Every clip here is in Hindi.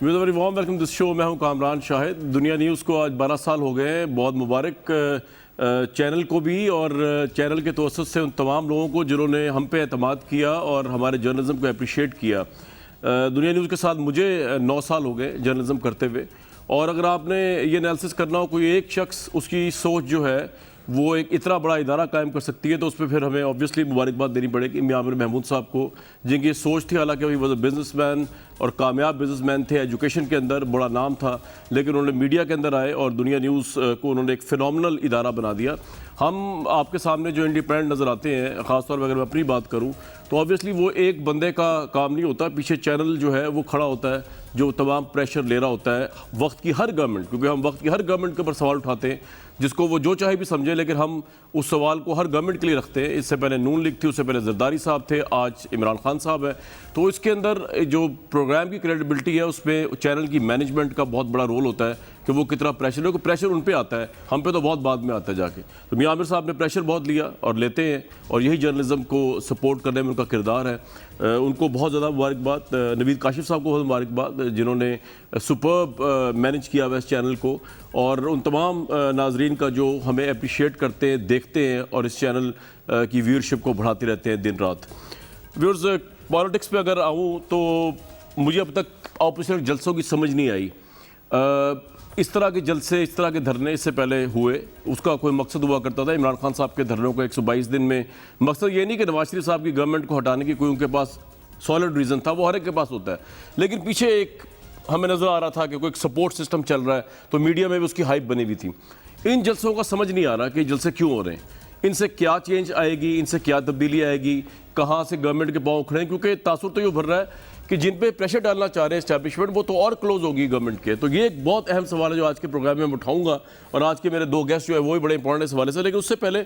Very warm welcome this show. मैं हूं कामरान शाहिद। दुनिया न्यूज़ को आज 12 साल हो गए हैं। बहुत मुबारक चैनल को भी और चैनल के तवसत से उन तमाम लोगों को जिन्होंने हम पे एतमाद किया और हमारे जर्नलिज्म को अप्रिशिएट किया। दुनिया न्यूज़ के साथ मुझे 9 साल हो गए जर्नलिज्म करते हुए। और अगर आपने ये एनालिसिस करना हो कोई एक शख्स उसकी सोच जो है वो एक इतना बड़ा इदारा कायम कर सकती है, तो उस पर फिर हमें ऑब्वियसली मुबारकबाद देनी पड़ेगी मियां आमिर महमूद साहब को, जिनकी सोच थी। हालांकि वही वॉज अ बिजनेसमैन और कामयाब बिजनेसमैन थे, एजुकेशन के अंदर बड़ा नाम था, लेकिन उन्होंने मीडिया के अंदर आए और दुनिया न्यूज़ को उन्होंने एक फिनोमिनल इदारा बना दिया। हम आपके सामने जो इंडिपेंडेंट नज़र आते हैं, ख़ासतौर पर अगर मैं अपनी बात करूँ तो ऑब्वियसली वो एक बंदे का काम नहीं होता, पीछे चैनल जो है वो खड़ा होता है जो तमाम प्रेशर ले रहा होता है वक्त की हर गवर्नमेंट, क्योंकि हम वक्त की हर गवर्नमेंट के ऊपर सवाल उठाते हैं जिसको वो जो चाहे भी समझे, लेकिन हम उस सवाल को हर गवर्नमेंट के लिए रखते हैं। इससे पहले नून लीग थी, उससे पहले जरदारी साहब थे, आज इमरान खान साहब है। तो इसके अंदर जो प्रोग्राम की क्रेडिबिलिटी है उसमें चैनल की मैनेजमेंट का बहुत बड़ा रोल होता है कि वो कितना प्रेशर है, प्रेशर उन पे आता है, हम पे तो बहुत बाद में आता है जाके। तो मियां आमिर साहब ने प्रेशर बहुत लिया और लेते हैं, और यही जर्नलिज्म को सपोर्ट करने में उनका किरदार है। उनको बहुत ज़्यादा मुबारकबाद। नवीद काशिफ साहब को बहुत मुबारकबाद जिन्होंने सुपर्ब मैनेज किया हुआ इस चैनल को, और उन तमाम नाजरीन का जो हमें अप्रिशिएट करते हैं, देखते हैं और इस चैनल की व्यूअरशिप को बढ़ाते रहते हैं दिन रात। व्यूअर्स, पॉलिटिक्स पे अगर आऊँ तो मुझे अब तक ऑपोजिशन जलसों की समझ नहीं आई। इस तरह के जलसे, इस तरह के धरने इससे पहले हुए, उसका कोई मकसद हुआ करता था। इमरान खान साहब के धरनों को 122 दिन में मकसद ये नहीं कि नवाज शरीफ साहब की गवर्नमेंट को हटाने की कोई उनके पास सॉलिड रीज़न था, वो हर एक के पास होता है, लेकिन पीछे एक हमें नज़र आ रहा था कि कोई एक सपोर्ट सिस्टम चल रहा है, तो मीडिया में भी उसकी हाइप बनी हुई थी। इन जलसों का समझ नहीं आ रहा कि जलसे क्यों हो रहे हैं, इनसे क्या चेंज आएगी, इनसे क्या तब्दीली आएगी, कहाँ से गवर्नमेंट के पाँव उखड़े हैं, क्योंकि तासुर तो ये उभर रहा है कि जिन पे प्रेशर डालना चाह रहे हैं एस्टैब्लिशमेंट, वो तो और क्लोज होगी गवर्नमेंट के। तो ये एक बहुत अहम सवाल है जो आज के प्रोग्राम में मैं उठाऊंगा, और आज के मेरे 2 गेस्ट जो है वो भी बड़े इंपॉर्टेंट इस हवाले से। लेकिन उससे पहले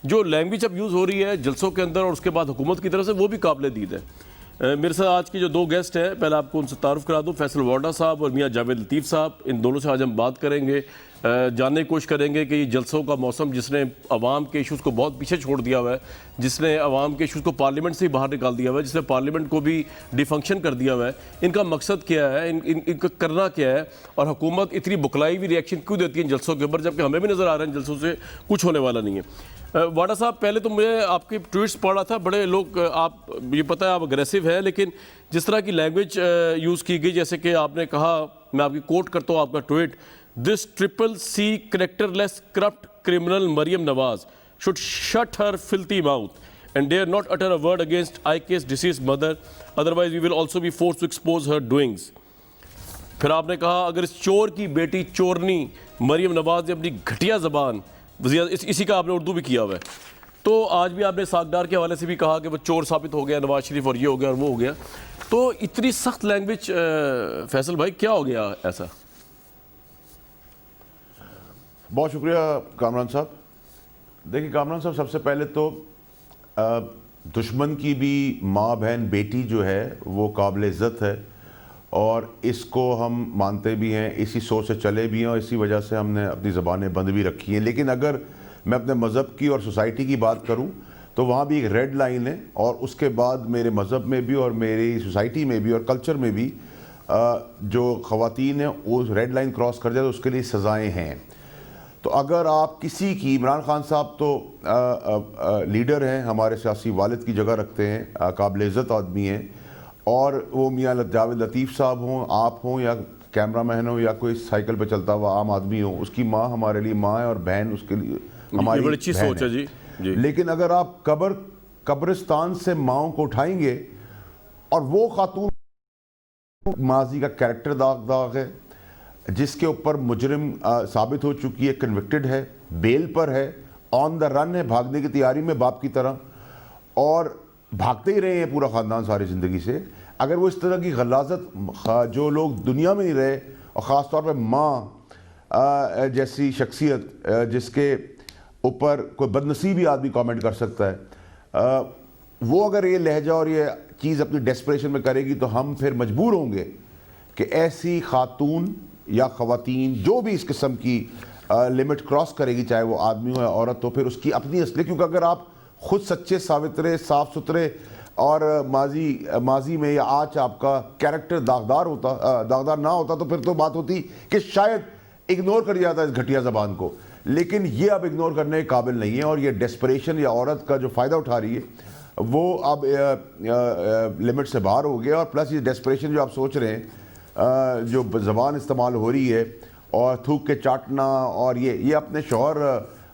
जो लैंग्वेज अब यूज़ हो रही है जलसों के अंदर और उसके बाद हुकूमत की तरफ से, वो भी काबिल दीद है। मेरे साथ आज के जो 2 गेस्ट हैं, पहले आपको उनसे तारुफ करा दूँ, फैसल वाडा साहब और मियाँ जावेद लतीफ़ साहब। इन दोनों से आज हम बात करेंगे, जानने की कोशिश करेंगे कि ये जलसों का मौसम जिसने अवाम के इशूज़ को बहुत पीछे छोड़ दिया हुआ है, जिसने अवाम के इशूज़ को पार्लियामेंट से ही बाहर निकाल दिया हुआ है, जिसने पार्लियामेंट को भी डिफंक्शन कर दिया हुआ है, इनका मकसद क्या है, इनका करना क्या है, और हुकूमत इतनी बुखलाई हुई रिएक्शन क्यों देती है इन जलसों के ऊपर, जबकि हमें भी नज़र आ रहा है इन जलसों से कुछ होने वाला नहीं है। वाडा साहब, पहले तो मुझे आपके ट्वीट्स पढ़ रहा था, बड़े लोग, आप ये पता है आप अग्रेसिव है, लेकिन जिस तरह की लैंग्वेज यूज़ की गई, जैसे कि आपने कहा, मैं आपकी कोट करता हूँ आपका tweet, this triple C characterless corrupt criminal Maryam Nawaz should shut her filthy mouth and dare not utter a word against IK's deceased mother, otherwise we will also be forced to expose her doings. फिर आपने कहा, अगर इस चोर की बेटी चोरनी मरियम नवाज ने अपनी घटिया ज़बान, इसी का आपने उर्दू भी किया हुआ है, तो आज भी आपने सागदार के हवाले से भी कहा कि वो चोर साबित हो गया नवाज शरीफ, और ये हो गया और वो हो गया। तो इतनी सख्त लैंग्वेज, फैसल भाई क्या हो गया ऐसा? बहुत शुक्रिया कामरान साहब। देखिए कामरान साहब, सबसे पहले तो दुश्मन की भी माँ बहन बेटी जो है वो काबिल इज़्ज़त है, और इसको हम मानते भी हैं, इसी सोच से चले भी हैं, और इसी वजह से हमने अपनी ज़बानें बंद भी रखी हैं। लेकिन अगर मैं अपने मज़हब की और सोसाइटी की बात करूं तो वहाँ भी एक रेड लाइन है, और उसके बाद मेरे मज़हब में भी और मेरी सोसाइटी में भी और कल्चर में भी जो ख़वातीन हैं वो रेड लाइन क्रॉस कर जाए तो उसके लिए सज़ाएँ हैं। तो अगर आप किसी की, इमरान खान साहब तो लीडर हैं, हमारे सियासी वालिद की जगह रखते हैं, काबिल इज़्ज़त आदमी हैं, और वो मियाँ जावेद लतीफ़ साहब हों, आप हों, या कैमरामैन हो, या कोई साइकिल पे चलता हुआ आम आदमी हो, उसकी माँ हमारे लिए माँ है और बहन उसके लिए हमारी बड़ी अच्छी सोच है जी। लेकिन अगर आप कब्रिस्तान से माओं को उठाएंगे और वो खातून माजी का कैरेक्टर दाग है, जिसके ऊपर मुजरिम साबित हो चुकी है, कन्विक्टेड है, बेल पर है, ऑन द रन है, भागने की तैयारी में बाप की तरह, और भागते ही रहे हैं पूरा ख़ानदान सारी ज़िंदगी से, अगर वो इस तरह की गलाजत जो लोग दुनिया में नहीं रहे, और ख़ास तौर पर माँ जैसी शख्सियत जिसके ऊपर कोई बदनसीबी आदमी कमेंट कर सकता है, वो अगर ये लहजा और ये चीज़ अपनी डेस्परेशन में करेगी, तो हम फिर मजबूर होंगे कि ऐसी खातून या ख़वातीन जो भी इस किस्म की लिमिट क्रॉस करेगी, चाहे वो आदमी हो या औरत हो, फिर उसकी अपनी असली, क्योंकि अगर आप खुद सच्चे, सावित्रे, साफ़ सुथरे और माजी में या आज आपका कैरेक्टर दागदार ना होता तो फिर तो बात होती कि शायद इग्नोर कर जाता इस घटिया ज़बान को, लेकिन ये अब इग्नोर करने के काबिल नहीं है। और ये डेस्परेशन या औरत का जो फ़ायदा उठा रही है वो अब लिमिट से बाहर हो गया। और प्लस ये डेस्परेशन जो आप सोच रहे हैं, जो ज़बान इस्तेमाल हो रही है और थूक के चाटना, और ये अपने शौहर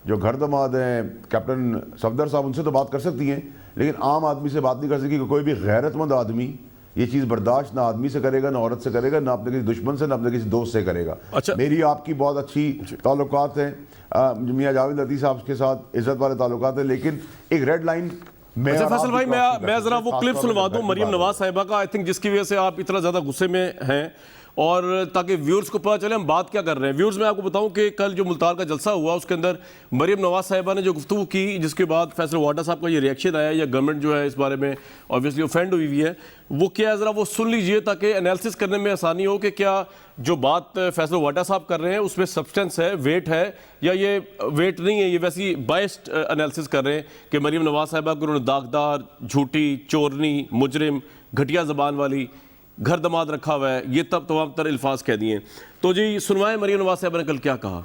जो घर दमाद हैं कैप्टन सफदर साहब, उनसे तो बात कर सकती हैं, लेकिन आम आदमी से बात नहीं कर सकती। कि कोई भी गैरतमंद आदमी ये चीज़ बर्दाश्त ना आदमी से करेगा, ना औरत से करेगा, ना अपने किसी दुश्मन से, ना अपने किसी दोस्त से करेगा। अच्छा। मेरी आपकी बहुत अच्छी ताल्लुकात हैं मियाँ जावेद लतीफ़ साहब के साथ, इज़्ज़त वाले ताल्लुकात हैं, लेकिन एक रेड लाइन अच्छा फैसल भाई, मैं जरा वो क्लिप सुनवा दूं मरियम नवाज साहिबा का, आई थिंक जिसकी वजह से आप इतना ज़्यादा गुस्से में हैं, और ताकि व्यूअर्स को पता चले हम बात क्या कर रहे हैं। व्यूअर्स, मैं आपको बताऊं कि कल जो मुल्तान का जलसा हुआ उसके अंदर मरियम नवाज साहिबा ने जो गुफ्तगू की, जिसके बाद फैसल वाडा साहब का ये रिएक्शन आया, या गवर्नमेंट जो है इस बारे में ऑब्वियसली ऑफेंड हुई हुई है, वो क्या है ज़रा वो सुन लीजिए ताकि एनालिसिस करने में आसानी हो कि क्या जो बात फैसल वाडा साहब कर रहे हैं उसमें सब्सटेंस है, वेट है, या ये वेट नहीं है, ये वैसी बायस्ड एनालिसिस कर रहे हैं कि मरियम नवाज साहिबा को उन्होंने दागदार, झूठी, चोरनी, मुजरिम, घटिया ज़बान वाली, घर दमाद रखा हुआ है, ये तमाम तर अल्फाज कह दिए। तो जी सुनवाएं मरियम नवाज साहिबा ने कल क्या कहा।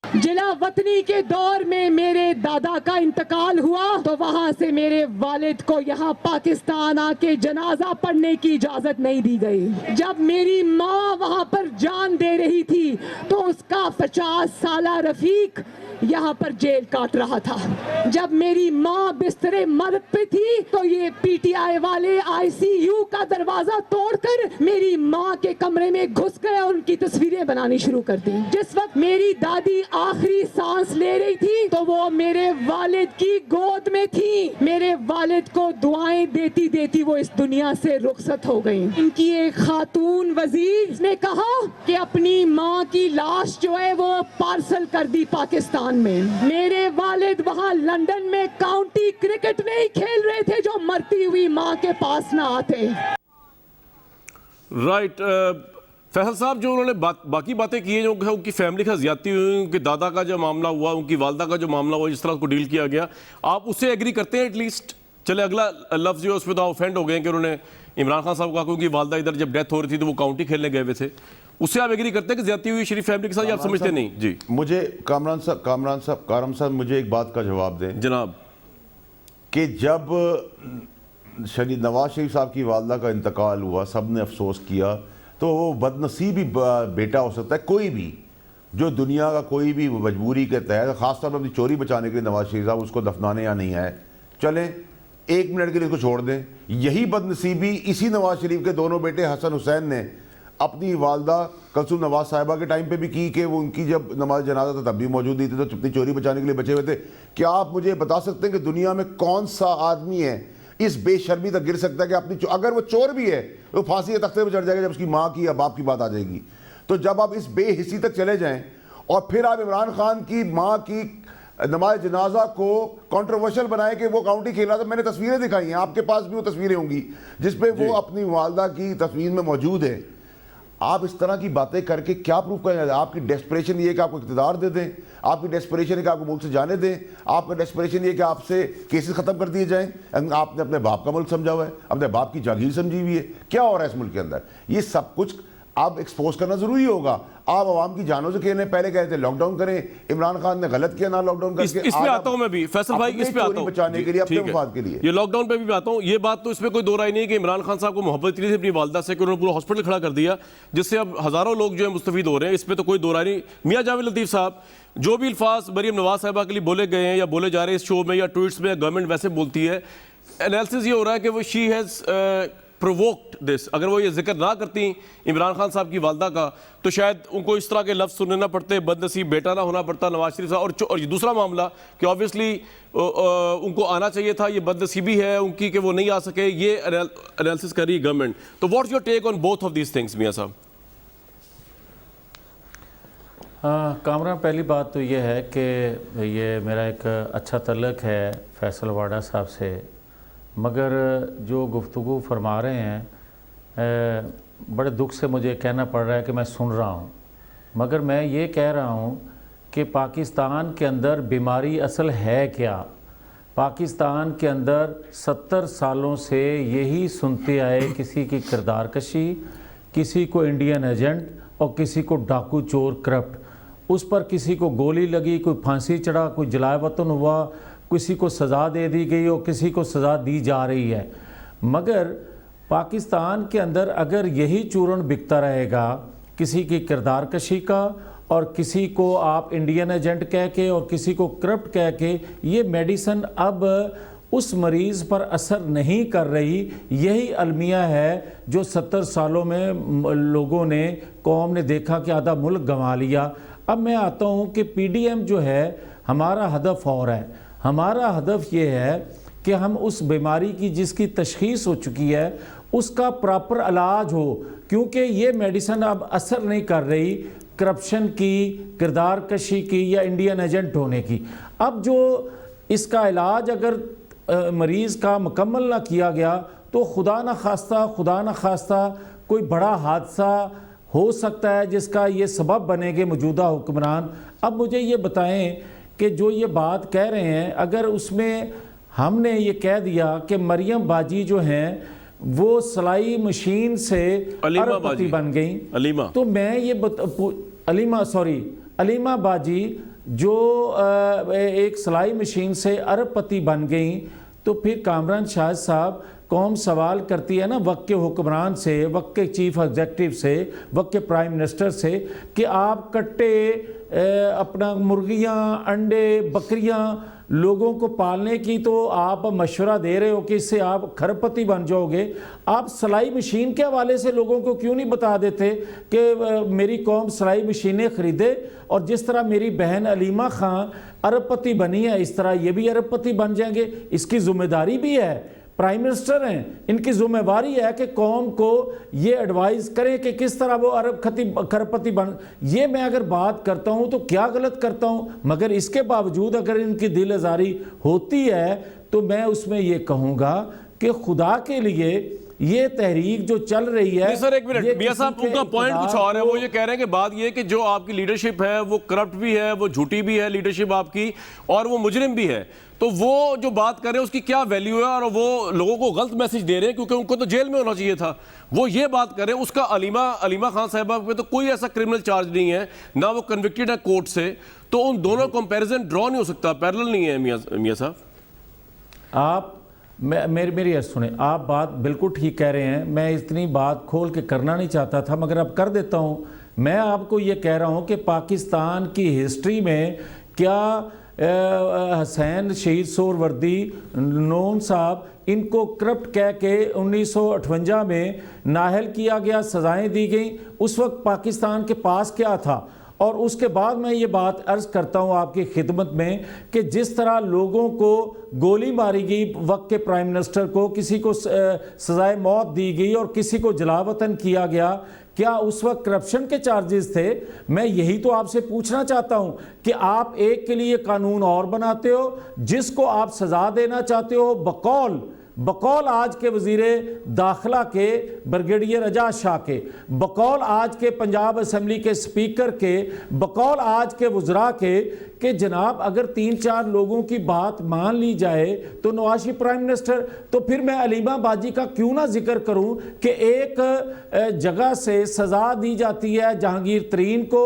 जिला वतनी के दौर में मेरे दादा का इंतकाल हुआ तो वहां से मेरे वालिद को यहाँ पाकिस्तान आके जनाजा पढ़ने की इजाजत नहीं दी गई। जब मेरी माँ वहां पर जान दे रही थी तो उसका 50 साला रफीक यहाँ पर जेल काट रहा था। जब मेरी माँ बिस्तरे मर्द पे थी तो ये पीटीआई वाले आईसीयू का दरवाजा तोड़कर मेरी माँ के कमरे में घुस गए और उनकी तस्वीरें बनानी शुरू कर दी। जिस वक्त मेरी दादी आखिरी सांस ले रही थी तो वो मेरे वालिद की गोद में थी। मेरे वालिद को दुआएं देती देती वो इस दुनिया से रुखसत हो गई। इनकी एक खातून वजीर ने कहा कि अपनी माँ की लाश जो है वो पार्सल कर दी पाकिस्तान में। मेरे वालिद वहां लंदन में काउंटी क्रिकेट नहीं खेल रहे थे जो मरती हुई माँ के पास ना आते। राइट फैसल साहब, जो उन्होंने बाकी बातें की हैं, जो उनकी फैमिली का ज्यादती हुई, उनके दादा का जो मामला हुआ, उनकी वालदा का जो मामला हुआ, जिस तरह उसको डील किया गया, आप उससे एग्री करते हैं एटलीस्ट? चले अगला लफ्ज़ जो है उसमें तो ऑफेंड हो गए कि उन्होंने इमरान खान साहब को कहा कि उनकी वालदा इधर जब डेथ हो रही थी तो वो काउंटी खेलने गए हुए थे, उससे आप एग्री करते हैं कि ज्यादती हुई शरीफ फैमिली के साथ, या आप समझते नहीं? जी मुझे कामरान साहब मुझे एक बात का जवाब दें जनाब, कि जब नवाज शरीफ साहब की वालदा का इंतकाल हुआ, सब ने अफसोस किया, तो वो बदनसीबी बेटा हो सकता है कोई भी, जो दुनिया का कोई भी मजबूरी के तहत, ख़ासतौर पर अपनी चोरी बचाने के लिए नवाज शरीफ साहब उसको दफनाने या नहीं आए, चलें 1 मिनट के लिए उसको छोड़ दें। यही बदनसीबी इसी नवाज शरीफ के दोनों बेटे हसन हुसैन ने अपनी वालदा कलसूम नवाज साहिबा के टाइम पे भी की, कि वो उनकी जब नमाज जनाजा था तब भी मौजूद नहीं थे, तो अपनी चोरी बचाने के लिए बचे हुए थे। क्या आप मुझे बता सकते हैं कि दुनिया में कौन सा आदमी है इस बेशर्मी तक गिर सकता है कि अपनी, अगर वो चोर भी है तो फांसी के तख्ते पर चढ़ जाएगा जब उसकी माँ की या बाप की बात आ जाएगी। तो जब आप इस बेहिस्सी तक चले जाएं और फिर आप इमरान खान की माँ की नमाज जनाजा को कंट्रोवर्शियल बनाए कि वो काउंटी खेला, तो मैंने तस्वीरें दिखाई हैं, आपके पास भी वो तस्वीरें होंगी जिसपे वो अपनी वालदा की तस्वीर में मौजूद है। आप इस तरह की बातें करके क्या प्रूफ करें? आपकी डेस्परेशन ये कि आपको इक़्तिदार दे दें, आपकी डेस्परेशन है कि आपको मुल्क से जाने दें, आपका डेस्परेशन ये कि आपसे केसेस ख़त्म कर दिए जाएं। आपने अपने बाप का मुल्क समझा हुआ है, अपने बाप की जागीर समझी हुई है। क्या हो रहा है इस मुल्क के अंदर? ये सब कुछ अब एक्सपोज करना जरूरी होगा। आप आवाम की जानों से खेलने, पहले कहते थे लॉकडाउन करें, इमरान खान ने गलत किया ना लॉकडाउन करके। इसमें आता हूं मैं भी फैसल भाई, इस पे आता हूं बचाने के लिए, अपने मफाद के लिए, ये लॉकडाउन पे भी आता हूं। ये बात तो इसमें कोई दो राय नहीं है कि इमरान खान साहब को मोहब्बत इतनी थी अपनी वालदा से कि उन्होंने पूरा हॉस्पिटल खड़ा कर दिया, जिससे अब हजारों लोग जो है मुस्तफीद हो रहे हैं। इस पर तो कोई दो राय नहीं। मियाँ जावेद लतीफ़ साहब, जो भी अल्फाज मरियम नवाज साहिबा के लिए बोले गए हैं या बोले जा रहे हैं इस शो में या ट्वीट्स में, गवर्नमेंट वैसे बोलती है, एनालिसिस ये हो रहा है कि वो शी हैज़ प्रोवोक्ड दिस। अगर वो ये जिक्र ना करती इमरान खान साहब की वालदा का तो शायद उनको इस तरह के लफ्ज़ सुनने ना पड़ते, बदनसीब बेटा ना होना पड़ता नवाज शरीफ साहब। और ये दूसरा मामला कि ऑब्वियसली उनको आना चाहिए था, ये बदनसीबी है उनकी कि वो नहीं आ सके, ये एनालिसिस कर रही गवर्नमेंट। तो what's your take on both of these things मियाँ साहब? कामरान, पहली बात तो ये है कि ये मेरा एक अच्छा तल्लुक़ है फैसल वाडा साहब से, मगर जो गुफ्तगू फरमा रहे हैं बड़े दुख से मुझे कहना पड़ रहा है कि मैं सुन रहा हूँ, मगर मैं ये कह रहा हूँ कि पाकिस्तान के अंदर बीमारी असल है क्या? पाकिस्तान के अंदर 70 सालों से यही सुनते आए, किसी की किरदार कशी, किसी को इंडियन एजेंट और किसी को डाकू चोर करप्ट, उस पर किसी को गोली लगी, कोई फांसी चढ़ा, कोई जलाए वतन हुआ, किसी को सज़ा दे दी गई और किसी को सज़ा दी जा रही है। मगर पाकिस्तान के अंदर अगर यही चूर्ण बिकता रहेगा, किसी की किरदार कशी का और किसी को आप इंडियन एजेंट कह के और किसी को करप्ट कह के, ये मेडिसिन अब उस मरीज़ पर असर नहीं कर रही। यही अलमिया है जो 70 सालों में लोगों ने, कौम ने देखा कि आधा मुल्क गंवा लिया। अब मैं आता हूँ कि पीडीएम जो है, हमारा हदफ और है। हमारा हदफ ये है कि हम उस बीमारी की जिसकी तशख़ीस हो चुकी है उसका प्रॉपर इलाज हो, क्योंकि ये मेडिसिन अब असर नहीं कर रही करप्शन की, किरदार कशी की या इंडियन एजेंट होने की। अब जो इसका इलाज अगर मरीज़ का मुकम्मल ना किया गया तो खुदा न खास्ता कोई बड़ा हादसा हो सकता है जिसका ये सबब बनेंगे मौजूदा हुक्मरान। अब मुझे ये बताएं कि जो ये बात कह रहे हैं, अगर उसमें हमने ये कह दिया कि मरियम बाजी जो हैं वो सिलाई मशीन से अरबपति बन गई, तो मैं ये अलीमा बाजी जो एक सिलाई मशीन से अरबपति बन गई, तो फिर कामरान शाहिद साहब, कौम सवाल करती है ना वक्त के हुक्मरान से, वक्त के चीफ एग्जीक्यूटिव से, वक्त के प्राइम मिनिस्टर से कि आप कट्टे अपना मुर्गियाँ, अंडे, बकरियाँ लोगों को पालने की तो आप मशवरा दे रहे हो कि इससे आप खरबपति बन जाओगे। आप सिलाई मशीन के हवाले से लोगों को क्यों नहीं बता देते कि मेरी कौम सिलाई मशीनें ख़रीदे और जिस तरह मेरी बहन अलीमा खान अरबपति बनी है इस तरह ये भी अरबपति बन जाएंगे। इसकी ज़िम्मेदारी भी है, प्राइम मिनिस्टर हैं, इनकी ज़िम्मेवारी है कि कौम को ये एडवाइस करें कि किस तरह वो खरबपति बन। ये मैं अगर बात करता हूँ तो क्या गलत करता हूँ? मगर इसके बावजूद अगर इनकी दिल आज़ारी होती है तो मैं उसमें ये कहूँगा कि खुदा के लिए ये तहरीक जो चल रही है। सर एक मिनट, मियां साहब उनका पॉइंट कुछ और है। वो ये कह रहे हैं कि बात ये कि जो आपकी लीडरशिप है वो करप्ट भी है, वो झूठी भी है लीडरशिप आपकी, और वो मुजरिम भी है। तो वो जो बात कर रहे हैं उसकी क्या वैल्यू है, और वो लोगों को गलत मैसेज दे रहे हैं क्योंकि उनको तो जेल में होना चाहिए था। वो ये बात कर रहे हैं, उसका अलीमा खान साहिबा पे तो कोई ऐसा क्रिमिनल चार्ज नहीं है, ना वो कन्विक्टेड है कोर्ट से, तो उन दोनों कंपैरिजन ड्रॉ नहीं हो सकता, पैरेलल नहीं है। मियां साहब आप मेरी सुने, आप बात बिल्कुल ठीक कह रहे हैं। मैं इतनी बात खोल के करना नहीं चाहता था मगर अब कर देता हूँ। मैं आपको ये कह रहा हूँ कि पाकिस्तान की हिस्ट्री में क्या हुसैन शहीद सोहरावर्दी नून साहब, इनको करप्ट कह के 1958 में नाहल किया गया, सज़ाएं दी गई। उस वक्त पाकिस्तान के पास क्या था? और उसके बाद मैं ये बात अर्ज़ करता हूँ आपकी खिदमत में कि जिस तरह लोगों को गोली मारी गई, वक्त के प्राइम मिनिस्टर को, किसी को सज़ाए मौत दी गई और किसी को जलावतन किया गया, क्या उस वक्त करप्शन के चार्जेस थे? मैं यही तो आपसे पूछना चाहता हूं कि आप एक के लिए कानून और बनाते हो, जिसको आप सज़ा देना चाहते हो बकौल आज के वज़ीरे दाखिला के ब्रिगेडियर एजाज शाह के, बकौल आज के पंजाब असम्बली के स्पीकर के, बकौल आज के वज़रा के, कि जनाब अगर 3-4 लोगों की बात मान ली जाए तो नवाज शरीफ प्राइम मिनिस्टर, तो फिर मैं अलीमा बाजी का क्यों ना जिक्र करूं कि एक जगह से सज़ा दी जाती है जहांगीर तरीन को,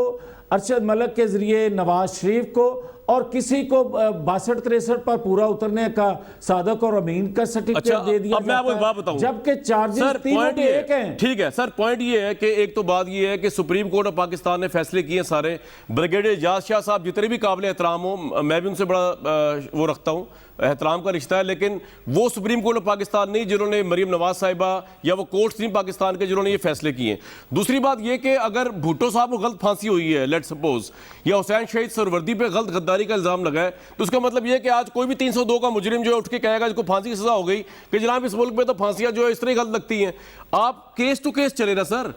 अरशद मलिक के ज़रिए नवाज शरीफ को, और किसी को 62-63 पर पूरा उतरने का सादक और अमीन का सर्टिफिकेट दे दिया। अब मैं आपको एक बात बताऊं, जबकि चार्जेस तीनों के एक हैं। ठीक है सर, पॉइंट ये है कि एक तो बात ये है कि सुप्रीम कोर्ट ऑफ पाकिस्तान ने फैसले किए सारे। ब्रिगेडियर एजाज शाह साहब जितने भी काबिल एहतराम हो, मैं भी उनसे बड़ा वो रखता हूँ, एहतराम का रिश्ता है, लेकिन वो सुप्रीम कोर्ट ऑफ पाकिस्तान नहीं जिन्होंने मरीम नवाज साहिबा, या वो कोर्ट्स नहीं पाकिस्तान के जिन्होंने ये फैसले किए। दूसरी बात ये कि अगर भुट्टो साहब को गलत फांसी हुई है, लेट सपोज, या हुसैन शहीद सोहरावर्दी पे गलत गद्दारी का इल्जाम लगा है, तो उसका मतलब ये है कि आज कोई भी 302 का मुजरिम जो है उठ के कहेगा जिसको फांसी की सजा हो गई कि जनाब इस मुल्क में तो फांसियां जो है इस तरह गलत लगती हैं। आप केस टू केस चले ना सर।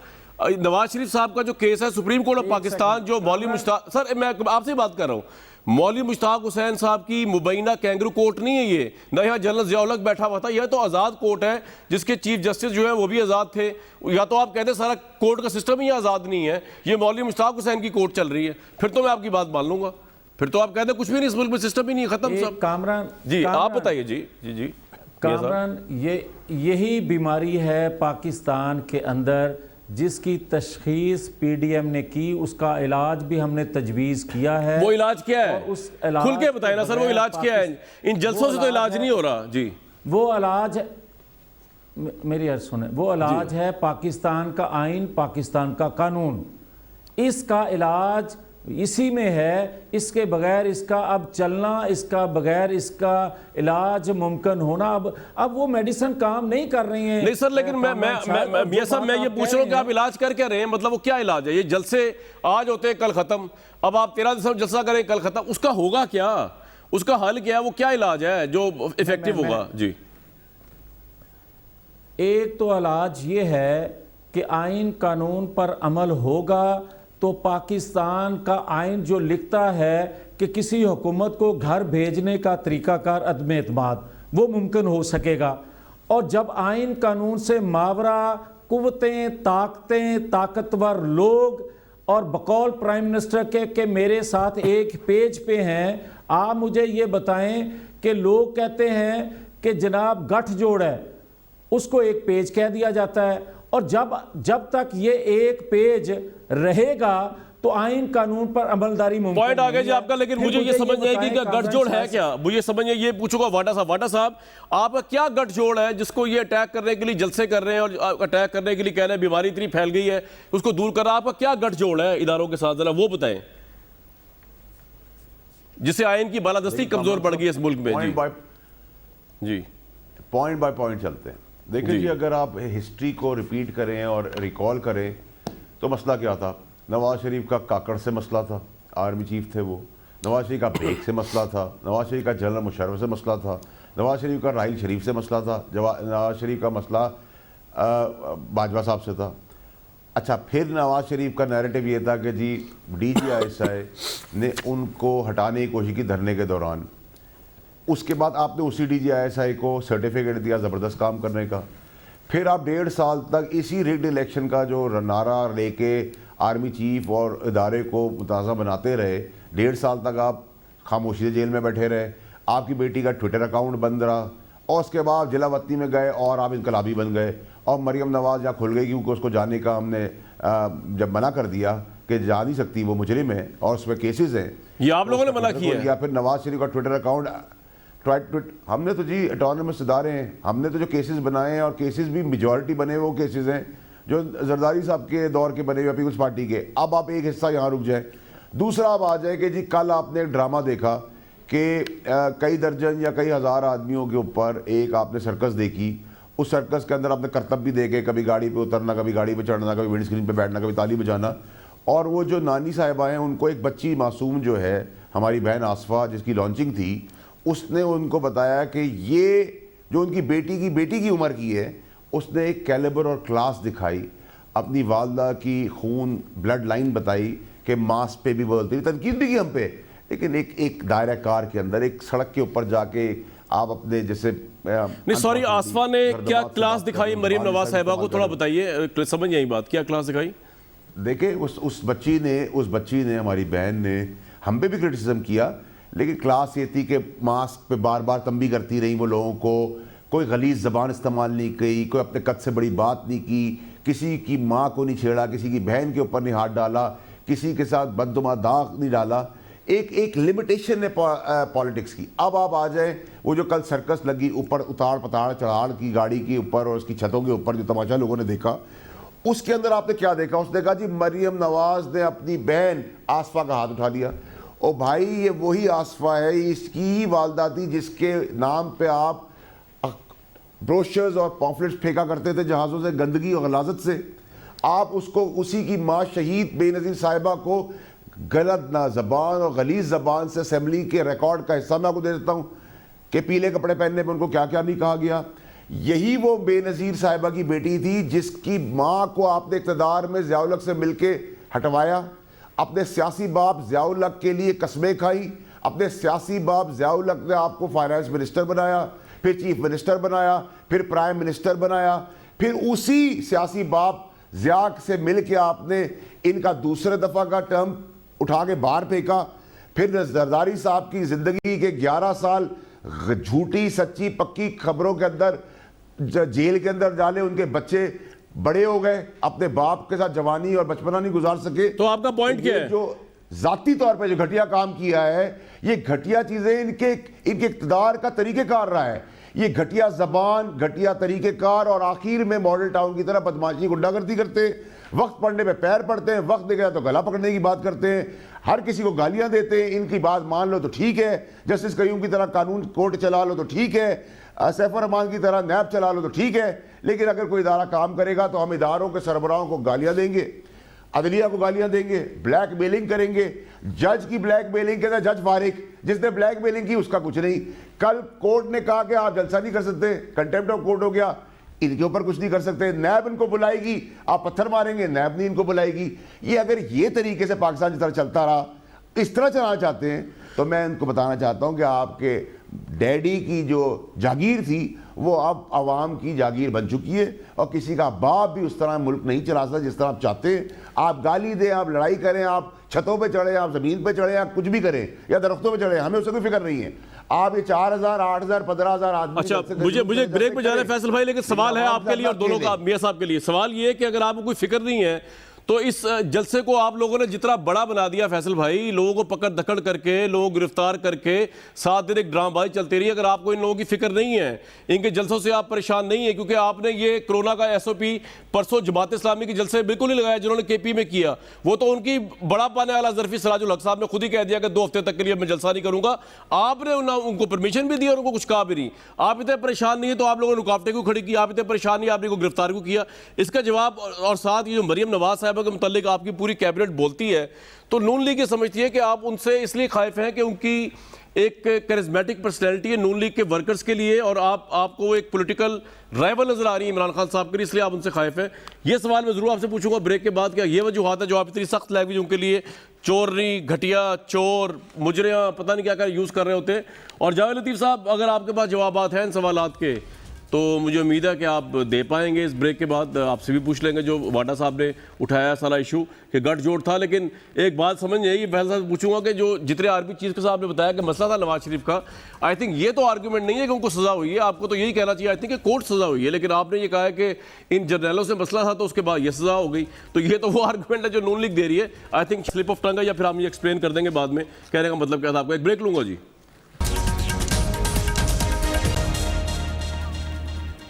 नवाज शरीफ साहब का जो केस है सुप्रीम कोर्ट ऑफ पाकिस्तान, जो मौलवी मुश्ताक, सर मैं आपसे बात कर रहा हूँ, मौलवी मुश्ताक हुसैन साहब की मुबैना कैंगरू कोर्ट नहीं है ये, ना यहाँ जनरल ज़िया-उल-हक बैठा हुआ था, यह तो आज़ाद कोर्ट है जिसके चीफ जस्टिस जो है वो भी आज़ाद थे। या तो आप कहते हैं सारा कोर्ट का सिस्टम ही आज़ाद नहीं है, ये मौलवी मुश्ताक हुसैन की कोर्ट चल रही है, फिर तो मैं आपकी बात मान लूंगा। फिर तो आप कहते हैं कुछ भी नहीं, इस मुल्क में सिस्टम ही नहीं, खत्म सब। कामरान जी आप बताइए। जी जी जी कामरान, यही बीमारी है पाकिस्तान के अंदर जिसकी तशखीस पीडीएम ने की, उसका इलाज भी हमने तजवीज़ किया है। वो इलाज क्या है? और उस इलाज खुल के बताए ना सर, वो इलाज क्या है? इन जलसों से तो इलाज नहीं हो रहा। जी वो इलाज, मेरी अर्ज सुने, वो इलाज है पाकिस्तान का आइन, पाकिस्तान का कानून। इसका इलाज इसी में है, इसके बगैर इसका अब चलना, इसका बगैर इसका इलाज मुमकिन होना, अब वो मेडिसिन काम नहीं कर रही हैं। नहीं सर, लेकिन मैं मियां साहब मैं ये पूछ रहा हूँ कि आप इलाज कर क्या रहे हैं? मतलब वो क्या इलाज है? ये जलसे आज होते हैं कल खत्म, अब आप 13 दिसंबर जलसा करें कल खत्म, उसका होगा क्या? उसका हल क्या है? वो क्या इलाज है जो इफेक्टिव होगा? जी एक तो इलाज ये है कि आइन कानून पर अमल होगा तो पाकिस्तान का आइन जो लिखता है कि किसी हुकूमत को घर भेजने का तरीकाकार अदम एतमाद, वो मुमकिन हो सकेगा। और जब आइन कानून से मावरा कुव्वतें, ताकतें, ताकतवर लोग और बकौल प्राइम मिनिस्टर के मेरे साथ एक पेज पे हैं, आप मुझे ये बताएं कि लोग कहते हैं कि जनाब गठजोड़ है, उसको एक पेज कह दिया जाता है। और जब तक ये एक पेज रहेगा तो आइन कानून पर अमलदारी मुमकिन पॉइंट आ गया जी नहीं है। आपका, लेकिन फिर मुझे ये समझ नहीं आएगी कि गठजोड़ है क्या? मुझे समझ नहीं, ये पूछूंगा वाडा साहब आपका क्या गठजोड़ है जिसको ये अटैक करने के लिए जलसे कर रहे हैं और अटैक करने के लिए कह रहे हैं बीमारी इतनी फैल गई है उसको दूर कर रहा है? आपका क्या गठजोड़ है इदारों के साथ, जरा वो बताएं, जिससे आइन की बालादस्ती कमजोर पड़ गई इस मुल्क में? जी पॉइंट बाय पॉइंट चलते हैं। देखिए जी, अगर आप हिस्ट्री को रिपीट करें और रिकॉल करें तो मसला क्या था? नवाज शरीफ का काकड़ से मसला था, आर्मी चीफ थे वो। नवाज शरीफ का ब्रेक से मसला था। नवाज शरीफ का जनरल मुशर्रफ से मसला था। नवाज शरीफ का राहिल शरीफ से मसला था। नवाज शरीफ का मसला बाजवा साहब से था। अच्छा, फिर नवाज शरीफ का नैरेटिव ये था कि जी DGISI ने उनको हटाने की कोशिश की धरने के दौरान। उसके बाद आपने उसी DGISI को सर्टिफिकेट दिया ज़बरदस्त काम करने का। फिर आप 1.5 साल तक इसी रिग्ड इलेक्शन का जो नारा लेके आर्मी चीफ और इदारे को मुताज़ा बनाते रहे। 1.5 साल तक आप खामोशी से जेल में बैठे रहे। आपकी बेटी का ट्विटर अकाउंट बंद रहा और उसके बाद जिला वतनी में गए और आप इनकलाबी बन गए। और मरियम नवाज यहाँ खुल गई क्योंकि उसको जाने का हमने जब मना कर दिया कि जा नहीं सकती, वो मुजरिम है और उस पर केसेस हैं। ये आप लोगों ने मना किया? या फिर नवाज शरीफ का ट्विटर अकाउंट हमने तो जी ऑटोनमस इदारे हैं, हमने तो जो केसेस बनाए हैं और केसेस भी मेजॉरिटी बने वो केसेस हैं जो जरदारी साहब के दौर के बने हुए पीपल्स पार्टी के। अब आप एक हिस्सा यहाँ रुक जाए। दूसरा अब आ जाए कि जी कल आपने एक ड्रामा देखा कि कई दर्जन या कई हज़ार आदमियों के ऊपर एक आपने सर्कस देखी। उस सर्कस के अंदर आपने करतब भी देखे, कभी गाड़ी पे उतरना, कभी गाड़ी पे चढ़ना, कभी विंड स्क्रीन पे बैठना, कभी ताली बजाना। और वो जो नानी साहिबा हैं उनको एक बच्ची मासूम जो है हमारी बहन आसफा जिसकी लॉन्चिंग थी, उसने उनको बताया कि ये जो उनकी बेटी की उम्र की है, उसने एक कैलिबर और क्लास दिखाई, अपनी वालदा की खून ब्लड लाइन बताई कि मास पे भी बोलती, तनकीद भी की हम पे। लेकिन एक दायरा कार के अंदर एक सड़क के ऊपर जाके आप अपने जैसे नहीं, सॉरी, आसफा ने क्या क्लास दिखाई मरीम नवाज साहिबा को? थोड़ा बताइए, समझ नहीं आई बात, क्या क्लास दिखाई? देखिए उस बच्ची ने हमारी बहन ने हम पे भी क्रिटिसिज्म किया, लेकिन क्लास ये थी कि मास्क पे बार बार तंबी करती रही वो लोगों को, कोई गलीज़ ज़बान इस्तेमाल नहीं की, कोई अपने कद से बड़ी बात नहीं की, किसी की माँ को नहीं छेड़ा, किसी की बहन के ऊपर नहीं हाथ डाला, किसी के साथ बददुमा दाग नहीं डाला। एक लिमिटेशन है पॉलिटिक्स की। अब आप आ जाए वो जो कल सर्कस लगी ऊपर उतार पताड़ चढ़ाड़ की गाड़ी के ऊपर और उसकी छतों के ऊपर जो तमाशा लोगों ने देखा, उसके अंदर आपने क्या देखा? उसने कहा जी मरियम नवाज ने अपनी बहन आसफा का हाथ उठा लिया। ओ भाई, ये वही आसफा है, इसकी ही वालदा थी जिसके नाम पे आप ब्रोशर्स और पॉम्फलेट्स फेंका करते थे जहाज़ों से, गंदगी और गलाजत से। आप उसको, उसी की माँ शहीद बेनज़ीर साहिबा को गलत ना ज़बान और गलीज़ ज़बान से असेंबली के रिकॉर्ड का हिस्सा मैं आपको दे देता हूँ कि पीले कपड़े पहनने पर उनको क्या क्या नहीं कहा गया। यही वो बेनज़ीर साहिबा की बेटी थी जिसकी माँ को आपने इक़्तिदार में ज़िया-उल-हक़ से मिलके हटवाया, अपने सियासी बाप ज़िया-उल-हक़ के लिए कस्में खाई, अपने सियासी बाप ज़िया-उल-हक़ ने आपको फाइनेंस मिनिस्टर बनाया, फिर चीफ मिनिस्टर बनाया, फिर प्राइम मिनिस्टर बनाया, फिर उसी सियासी बाप ज़िया से मिल के आपने इनका दूसरे दफ़ा का टर्म उठा के बाहर फेंका। फिर जरदारी साहब की ज़िंदगी के 11 साल झूठी सच्ची पक्की खबरों के अंदर जेल के अंदर डाले, उनके बच्चे बड़े हो गए, अपने बाप के साथ जवानी और बचपना नहीं गुजार सके। तो आपका पॉइंट क्या है? जो जाती तौर पे जो घटिया काम किया है, ये घटिया चीजें इनके इक़्तिदार का तरीक़ेकार रहा है। ये घटिया जबान, घटिया तरीक़ेकार, और आखिर में मॉडल टाउन की तरह बदमाशी गुंडागर्दी करते, वक्त पड़ने पे पैर पड़ते हैं, वक्त देगा तो गला पकड़ने की बात करते हैं, हर किसी को गालियां देते हैं। इनकी बात मान लो तो ठीक है, जस्टिस कयूम की तरह कानून कोर्ट चला लो तो ठीक है, सैफ रहमान की तरह नैब चला लो तो ठीक है, लेकिन अगर कोई इदारा काम करेगा तो हम इदारों के सरबराहों को गालियां देंगे, अदलिया को गालियां देंगे, ब्लैकमेलिंग करेंगे। जज की ब्लैकमेलिंग के अंदर जज फारिक, जिसने ब्लैकमेलिंग की उसका कुछ नहीं। कल कोर्ट ने कहा कि आप जलसा नहीं कर सकते, कंटेम्प्ट ऑफ कोर्ट हो गया, इनके ऊपर कुछ नहीं कर सकते। नैब इनको बुलाएगी, आप पत्थर मारेंगे, नैब नहीं इनको बुलाएगी। ये अगर ये तरीके से पाकिस्तान की तरह चलता रहा, इस तरह चलाना चाहते हैं, तो मैं इनको बताना चाहता हूं कि आपके डैडी की जो जागीर थी वो अब आवाम की जागीर बन चुकी है, और किसी का बाप भी उस तरह मुल्क नहीं चला सकता जिस तरह आप चाहते हैं। आप गाली दें, आप लड़ाई करें, आप छतों पे चढ़े, आप ज़मीन पे चढ़े, आप कुछ भी करें, या दरख्तों पे चढ़े, हमें उससे कोई फिक्र नहीं है। आप ये 4000, 8000, 15000 आदमी। अच्छा, मुझे ब्रेक में जाना है फैसल भाई, लेकिन सवाल है आपके लिए और दोनों का, मियां साहब के लिए सवाल ये है कि अगर आपको कोई फिक्र नहीं है तो इस जलसे को आप लोगों ने जितना बड़ा बना दिया फैसल भाई, लोगों को पकड़ धकड़ करके, लोगों को गिरफ्तार करके 7 दिन एक ड्रामाबाजी चलती रही। अगर आपको इन लोगों की फिक्र नहीं है, इनके जलसों से आप परेशान नहीं है, क्योंकि आपने ये कोरोना का SOP परसों जमात इस्लामी के जलसे बिल्कुल नहीं लगाया जिन्होंने KP में किया। वो तो उनकी बड़ा पाने वाला ज़रफ़ी सराजुल हक साहब ने खुद ही कह दिया कि 2 हफ्ते तक के लिए मैं जलसा नहीं करूंगा। आपने उनको परमिशन भी दी और उनको कुछ कहा भी नहीं। आप इतने परेशान नहीं है तो आप लोगों ने रुकावटें क्यों खड़ी की? आप इतने परेशान नहीं, आपने को गिरफ्तार क्यों किया? इसका जवाब, और साथ ये जो मरियम नवाज साहब के मुतालिक आपकी पूरी कैबिनेट बोलती है, तो नून लीग ये समझती है कि आप उनसे इसलिए खाइफ हैं कि उनकी एक करिज्मेटिक पर्सनैलिटी है नून लीग के वर्कर्स के लिए, और आपको एक पॉलिटिकल राइवल नजर आ रही है इमरान खान साहब के लिए, इसलिए आप उनसे खाइफ हैं। ये सवाल मैं जरूर आपसे पूछूंगा ब्रेक के बाद, क्या ये वजूहत है जो आप इतनी सख्त लैंग्वेज उनके लिए चोरनी, घटिया, चोर, मुजरिया, पता नहीं क्या क्या यूज़ कर रहे होते हैं? और जावेद लतीफ़ साहब, अगर आपके पास जवाबात हैं इन सवालात के तो मुझे उम्मीद है कि आप दे पाएंगे। इस ब्रेक के बाद आपसे भी पूछ लेंगे जो वाडा साहब ने उठाया सारा इशू कि गठजोड़ था। लेकिन एक बात समझ नहीं आई, पहले साहब पूछूंगा कि जो जितने आर्मी चीफ साहब ने बताया कि मसला था नवाज शरीफ का, आई थिंक ये तो आर्गूमेंट नहीं है कि उनको सजा हुई है, आपको तो यही कहना चाहिए आई थिंक कि कोर्ट सजा हुई है, लेकिन आपने ये कहा है कि इन जर्नलों से मसला था तो उसके बाद ये सजा हो गई, तो ये तो वो आर्गूमेंट है जो नून लीग दे रही है। I think slip of tongue है, या फिर हम ये एक्सप्लेन कर देंगे बाद में कहने का मतलब क्या था आपको। एक ब्रेक लूंगा जी।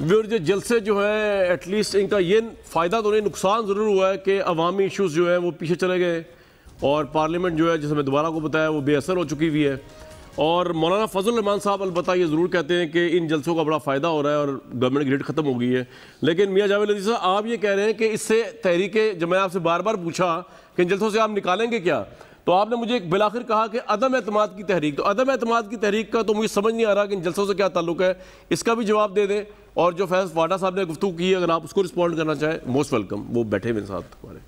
जो जलसे जो है एटलीस्ट इनका ये फ़ायदा तो नहीं, नुकसान ज़रूर हुआ है कि अवामी इश्यूज़ जो है वो पीछे चले गए, और पार्लियामेंट जो है जैसे मैं दोबारा को बताया वो बेअसर हो चुकी हुई है। और मौलाना फजल रहमान साहब अलबत्ता ये ज़रूर कहते हैं कि इन जलसों का बड़ा फ़ायदा हो रहा है और गवर्नमेंट ग्रिड ख़त्म हो गई है। लेकिन मियां जावेद लतीफ़ साहब, आप ये कह रहे हैं कि इससे तहरीके, जब मैं आपसे बार बार पूछा कि इन जलसों से आप निकालेंगे क्या, तो आपने मुझे बिलाखिर कहा कि अदम एतमाद की तहरीक। तो अदम एतमाद की तहरीक का तो मुझे समझ नहीं आ रहा कि इन जलसों से क्या ताल्लुक है, इसका भी जवाब दे दें। और जो फैज वाडा साहब ने गुफ्तगू की है, अगर आप उसको रिस्पॉन्ड करना चाहें, मोस्ट वेलकम, वो बैठे हुए साथ हमारे।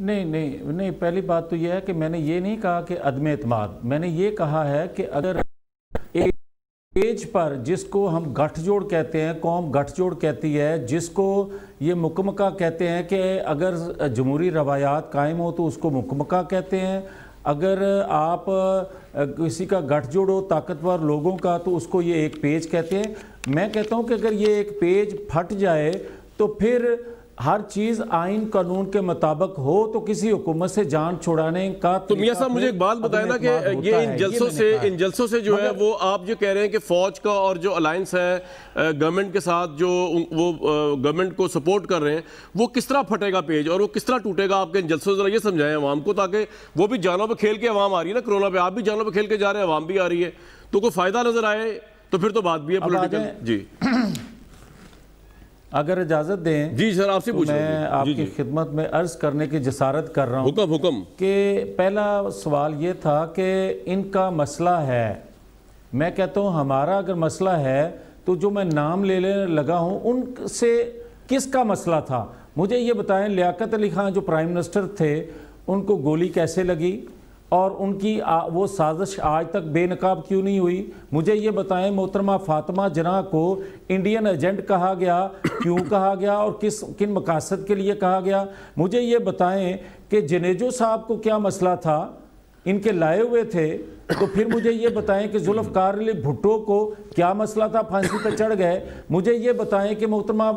नहीं, पहली बात तो यह है कि मैंने ये नहीं कहा कि अदम एतमाद, मैंने ये कहा है कि अगर एक पेज पर जिसको हम गठजोड़ कहते हैं, कौम गठजोड़ कहती है, जिसको ये मुकमका कहते हैं कि अगर जमहूरी रवायात कायम हो तो उसको मुकमका कहते हैं, अगर आप किसी का गठजोड़ हो ताकतवर लोगों का तो उसको ये एक पेज कहते हैं। मैं कहता हूँ कि अगर ये एक पेज फट जाए तो फिर हर चीज़ आइन कानून के मुताबिक हो तो किसी हुकूमत से जान छुड़ाने का। तो मियां साहब मुझे एक बात बताएं ना कि ये इन जलसों से जो है वो आप जो कह रहे हैं कि फौज का और जो अलायंस है गवर्नमेंट के साथ, जो वो गवर्नमेंट को सपोर्ट कर रहे हैं, वो किस तरह फटेगा पेज और वो किस तरह टूटेगा आपके इन जलसों से? जरा ये समझाएं अवाम को, ताकि वो भी जानों पर खेल के अवाम आ रही है ना, कोरोना पे आप भी जानों पर खेल के जा रहे हैं, अवाम भी आ रही है, तो कोई फायदा नजर आए तो फिर तो बात भी है पॉलिटिकल। जी अगर इजाज़त दें जी सर, आपसे तो मैं आपकी खिदमत में अर्ज करने की जसारत कर रहा हूँ। हुक्म कि पहला सवाल ये था कि इनका मसला है, मैं कहता हूँ हमारा अगर मसला है तो जो मैं नाम लेने लगा हूँ उनसे किसका मसला था? मुझे ये बताएं, लियाकत अली खान जो प्राइम मिनिस्टर थे उनको गोली कैसे लगी और उनकी वो साजिश आज तक बेनकाब क्यों नहीं हुई? मुझे ये बताएं, मोहतरमा फातिमा जना को इंडियन एजेंट कहा गया, क्यों कहा गया और किन मकासद के लिए कहा गया? मुझे ये बताएं कि जनेजो साहब को क्या मसला था इनके लाए हुए थे, तो फिर मुझे ये बताएं कि जुल्फ़िकार अली भुट्टो को क्या मसला था, फांसी पे चढ़ गए। मुझे ये बताएं कि मोहतरमा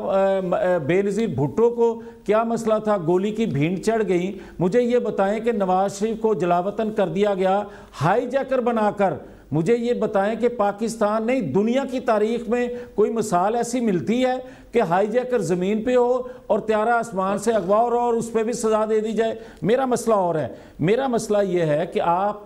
बेनज़ीर भुट्टो को क्या मसला था, गोली की भीड़ चढ़ गई। मुझे ये बताएं कि नवाज शरीफ को जलावतन कर दिया गया हाईजैकर बनाकर। मुझे ये बताएं कि पाकिस्तान नहीं, दुनिया की तारीख में कोई मिसाल ऐसी मिलती है कि हाईजैकर ज़मीन पे हो और त्यारा आसमान से अगवा हो और उस पर भी सज़ा दे दी जाए। मेरा मसला और है, मेरा मसला ये है कि आप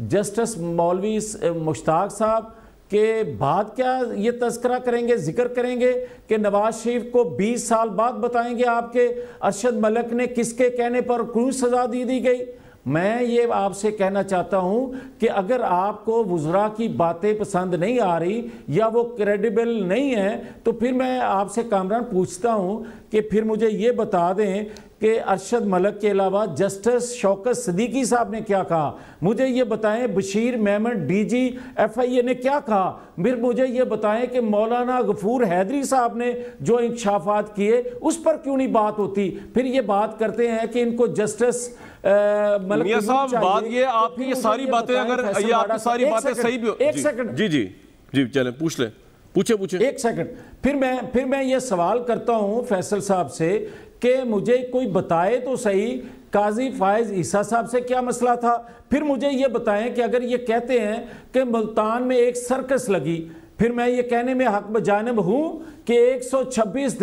जस्टिस मौलवी मुश्ताक साहब के बाद क्या ये तज़किरा करेंगे, जिक्र करेंगे कि नवाज शरीफ को 20 साल बाद बताएंगे आपके अरशद मलिक ने किसके कहने पर क्यों सज़ा दी गई। मैं ये आपसे कहना चाहता हूं कि अगर आपको वुज़रा की बातें पसंद नहीं आ रही या वो क्रेडिबल नहीं है, तो फिर मैं आपसे कामरान पूछता हूं कि फिर मुझे ये बता दें कि अरशद मलिक के अलावा जस्टिस शौकत सिद्दीकी साहब ने क्या कहा। मुझे ये बताएं बशीर मेमन DG FIA ने क्या कहा। फिर मुझे ये बताएं कि मौलाना गफूर हैदरी साहब ने जो इंकशाफात किए उस पर क्यों नहीं बात होती। फिर ये बात करते हैं कि इनको जस्टिस मियां साहब, बात ये आपकी ये सारी बातें, अगर ये आपकी सारी बातें सही भी हो, एक सेकंड जी चलें, पूछे एक सेकंड। फिर मैं ये सवाल करता हूं फैसल साहब से कि मुझे कोई बताए तो सही काजी फायज ईसा साहब से क्या मसला था। फिर मुझे ये बताएं कि अगर ये कहते हैं कि मुल्तान में एक सर्कस लगी, फिर मैं ये कहने में हक बजानिब हूं कि 126